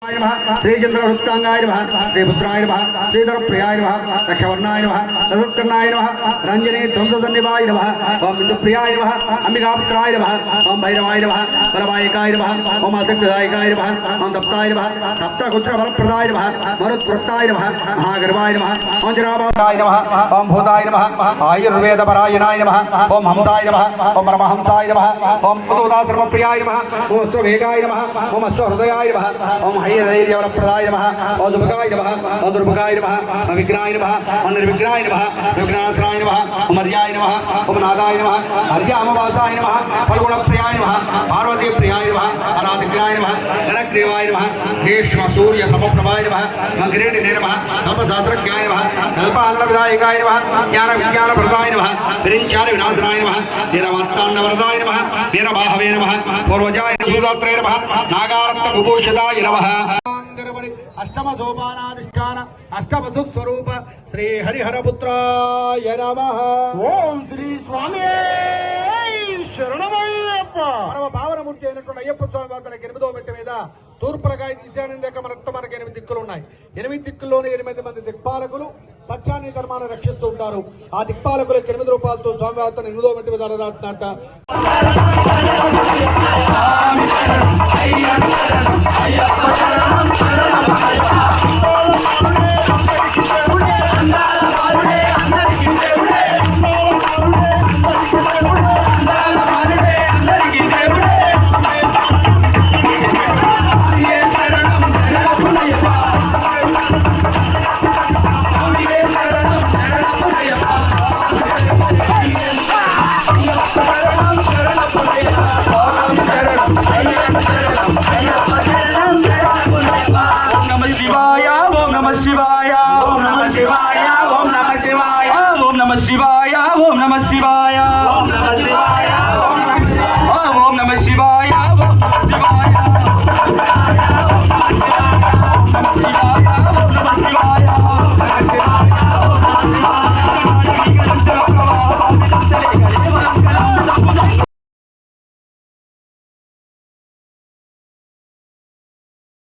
श्रीचंद्रवृत्तांगाय नमः श्रीपुत्राय नमः श्रीधरप्रियाय नमः रक्षवर्णाय नमः रसत्कर्णाय नमः रंजने ध्वंसधन्यवाय नमः ओम बिंदुप्रियाय नमः अंबिकापुत्राय नमः ओम भैरवाय नमः बलवायकाय नमः ओम आसक्तदायकाय नमः ओम दत्ताय नमः सप्तगुच्छफलप्रदाय नमः मरुत्वृत्ताय नमः महागर्वाय नमः ओम जराभाय नमः ओम भूताय नमः आयुर्वेदपरायणाय नमः ओम हंसाय नमः ओम परमहंसाय नमः ओम पुतोदासर्वप्रियाय नमः ओम स्ववेगाय नमः ओम स्वहृदयाय नमः ओम प्रदाय नमः ओम दुर्गाय नमः ओम दुर्गाय नमः ओम विघ्नाय नमः ओम निर्विघ्नाय नमः विघ्नाश्राय नमः ओम हर्याय नमः ओम नादाय नमः हर्यामवासाय नमः फलगुणप्रियाय नमः पार्वती प्रियाय नमः अनादिग्राय नमः गणग्रीवाय नमः ग्रीष्म सूर्य समप्रभाय नमः मग्रेणिने नमः तपशास्त्रज्ञाय नमः कल्पान्नविदायकाय नमः ज्ञान विज्ञानप्रदाय नमः विरिञ्चान विनाशनाय नमः वीरवत्तान्नवरदाय नमः वीरबाहवे नमः पूर्वजाय सूदात्रे नमः नागारत्न विभूषिताय नमः अष्टम सोपानाधिष्ठान अष्टवसु स्वरूप श्री हरिहरपुत्राय नमः ओम श्री स्वामी శరణమయ్యప్ప పరమ భావనమూర్తి అయినటువంటి అయ్యప్ప స్వామి వారి 8వ మెట్టు మీద తూర్పురకాయ ఈశాన్యందాక మనకు 8 దిక్కులు ఉన్నాయి. 8 దిక్కుల్లోనే 8 మంది దిక్పాలకులు సత్యాన్ని ధర్మాన్ని రక్షిస్తూ ఉంటారు. ఆ దిక్పాలకులకు 8 రూపాయలతో స్వామి వారి 8వ మెట్టు మీద అరదాటున్నట్ట. Om Namah Shivaya.